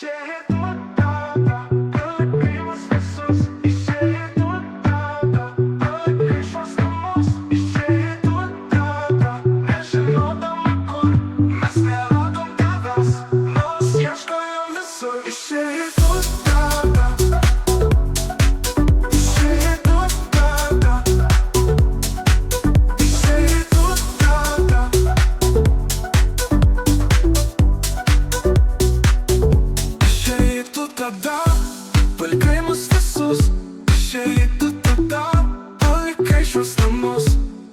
Išeitų tada, palikimas visus. Išeitų tada, palikai šiuos namus. Išeitų tada, nežinodama kur. Mes neradom tavęs, nors ieškojom visur. Išeitų tada, išeitų tada, išeitų tada. Išeitų tada, palikai mus visus. Išeitų tada, palikai šiuos namus.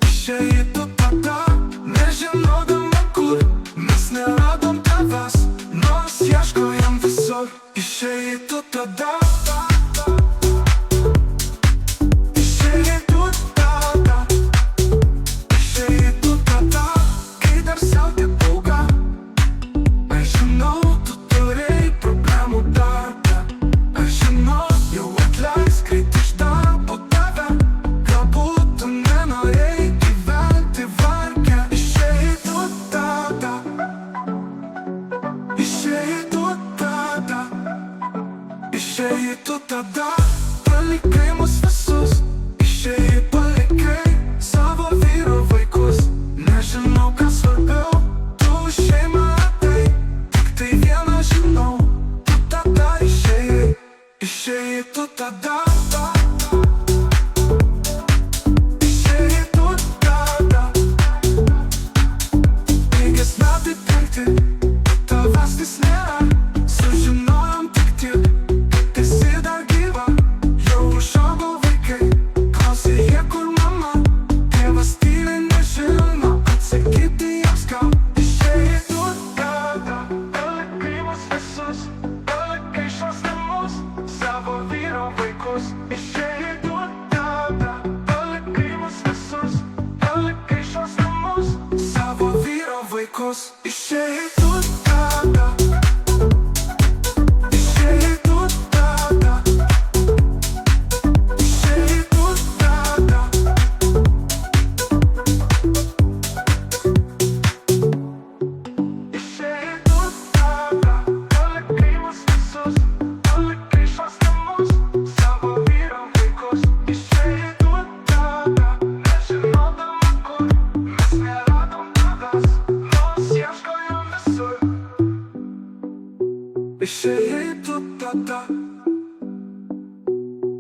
Išeitų tada, nežinodama kur. Mes neradom tavęs, nors ieškojom visur. Išeitų tada, išeitų tada, išeitų tada, kai dar siautė bauga. Aš žinau, tu turėjai problemų darbe. Aš žinau, jau atleis greit iš darbo tave. Galbūt tu nenorėjai gyventi varge. Išeitų tada, išeitų tada, išeitų tada, palikai mus visus. Išėjai, palikai savo vyro vaikus. Nežinau, kas svarbiau, tu šeimą radai. Tik tai vieną žinau, tu tada išėjai. Išeitų tada, išeitų tada. Baigės metai penkti, tavęs vis nėra. Sužinojom tik tiek, kad esi dar gyva. Jau užaugo vaikai, klausė jie kur mama. Tėvas tyliai nežino atsakyti jiems gal. Išeitų tada, palikai mus visus. Palikai šiuos namus, savo vyro vaikus. Išeitų tada, palikai mus visus. Palikai šiuos namus, savo vyro vaikus. Išeitų tada, išeitų tada, išeitų tada. Išeitų tada, palikai mus visus. Palikai šiuos namus, savo vyro vaikus. Išeitų tada, nežinodama kur. Mes neradom tavęs, nors ieškojom visur. Išeitų tada,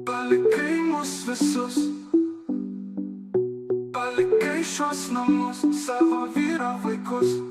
palikai mus visus. Palikai šiuos namus, savo vyro vaikus.